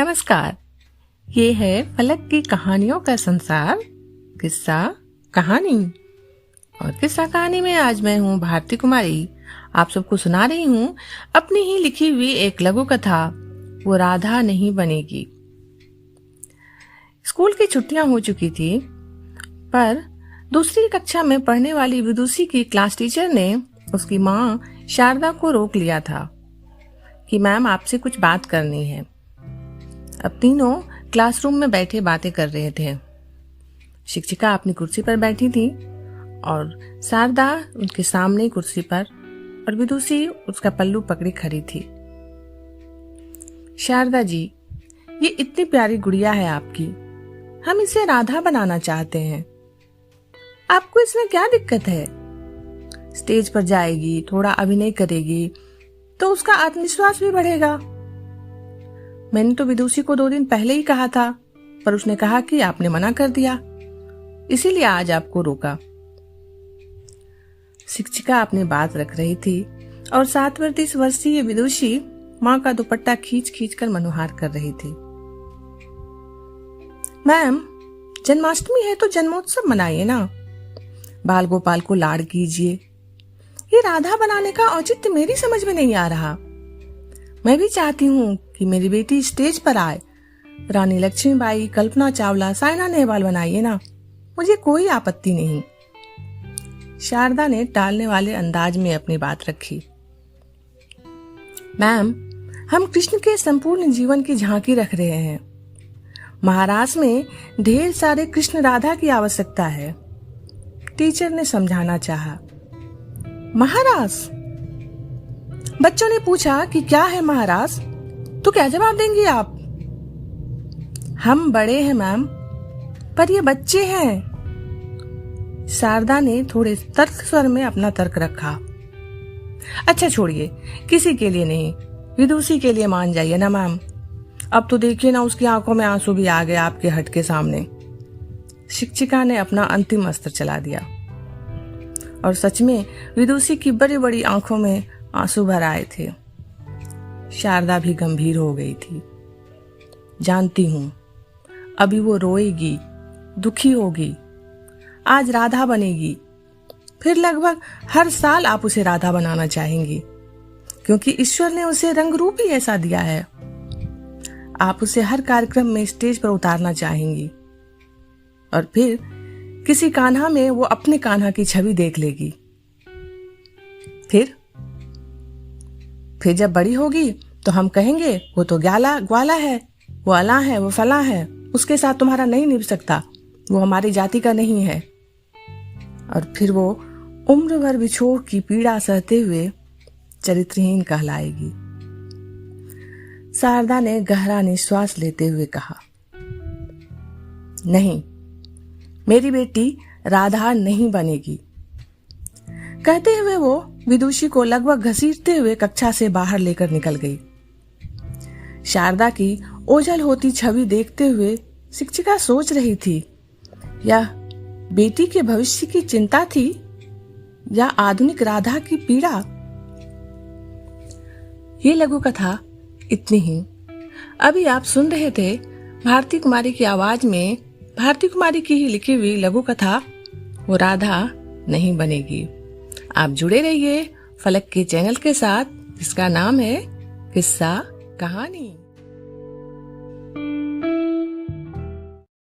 नमस्कार। ये है फलक की कहानियों का संसार, किस्सा कहानी। और किस्सा कहानी में आज मैं हूँ भारती कुमारी, आप सबको सुना रही हूँ अपनी ही लिखी हुई एक लघु कथा, वो राधा नहीं बनेगी। स्कूल की छुट्टियां हो चुकी थी, पर दूसरी कक्षा में पढ़ने वाली विदुषी की क्लास टीचर ने उसकी माँ शारदा को रोक लिया था कि मैम आपसे कुछ बात करनी है। अब तीनों क्लासरूम में बैठे बातें कर रहे थे। शिक्षिका अपनी कुर्सी पर बैठी थी और शारदा उनके सामने कुर्सी पर और विदुषी उसका पल्लू पकड़ी खड़ी थी। शारदा जी, ये इतनी प्यारी गुड़िया है आपकी, हम इसे राधा बनाना चाहते हैं। आपको इसमें क्या दिक्कत है? स्टेज पर जाएगी, थोड़ा अभिनय करेगी तो उसका आत्मविश्वास भी बढ़ेगा। मैंने तो विदुषी को 2 दिन पहले ही कहा था, पर उसने कहा कि आपने मना कर दिया, इसीलिए आज आपको रोका। शिक्षिका अपनी बात रख रही थी और 37 वर्षीय विदुषी माँ का दुपट्टा खींच खींच कर मनोहार कर रही थी। मैम, जन्माष्टमी है तो जन्मोत्सव मनाइए ना, बाल गोपाल को लाड़ कीजिए। ये राधा बनाने का औचित्य मेरी समझ में नहीं आ रहा। मैं भी चाहती हूँ कि मेरी बेटी स्टेज पर आए। रानी लक्ष्मीबाई, कल्पना चावला, साइना नेहवाल बनाइए ना, मुझे कोई आपत्ति नहीं। शारदा ने टालने वाले अंदाज में अपनी बात रखी। मैम, हम कृष्ण के संपूर्ण जीवन की झांकी रख रहे हैं। महारास में ढेर सारे कृष्ण राधा की आवश्यकता है। टीचर ने समझाना चाहा। महारास? बच्चों ने पूछा कि क्या है महारास, तो क्या जवाब देंगी आप? हम बड़े हैं मैम, पर ये बच्चे हैं। शारदा ने थोड़े तर्क स्वर में अपना तर्क रखा। अच्छा छोड़िए, किसी के लिए नहीं, विदुषी के लिए मान जाइए ना मैम। अब तो देखिए ना, उसकी आंखों में आंसू भी आ गए आपके हट के सामने। शिक्षिका ने अपना अंतिम अस्त्र चला दिया और सच में विदुषी की बड़ी बड़ी आंखों में आंसू भर आए थे। शारदा भी गंभीर हो गई थी। जानती हूं, अभी वो रोएगी, दुखी होगी। आज राधा बनेगी, फिर लगभग हर साल आप उसे राधा बनाना चाहेंगी, क्योंकि ईश्वर ने उसे रंग रूप ही ऐसा दिया है। आप उसे हर कार्यक्रम में स्टेज पर उतारना चाहेंगी और फिर किसी कान्हा में वो अपने कान्हा की छवि देख लेगी। फिर जब बड़ी होगी तो हम कहेंगे वो तो ग्वाला है, वो अला है, वो फला है, उसके साथ तुम्हारा नहीं निभ सकता, वो हमारी जाति का नहीं है। और फिर वो उम्र भर बिछोह की पीड़ा सहते हुए चरित्रहीन कहलाएगी। शारदा ने गहरा निश्वास लेते हुए कहा, नहीं, मेरी बेटी राधा नहीं बनेगी। कहते हुए वो विदुषी को लगभग घसीटते हुए कक्षा से बाहर लेकर निकल गई। शारदा की ओझल होती छवि देखते हुए शिक्षिका सोच रही थी, यह बेटी के भविष्य की चिंता थी या आधुनिक राधा की पीड़ा। ये लघु कथा इतनी ही। अभी आप सुन रहे थे भारती कुमारी की आवाज में भारती कुमारी की ही लिखी हुई लघु कथा, वो राधा नहीं बनेगी। आप जुड़े रहिए फलक के चैनल के साथ, जिसका नाम है किस्सा कहानी।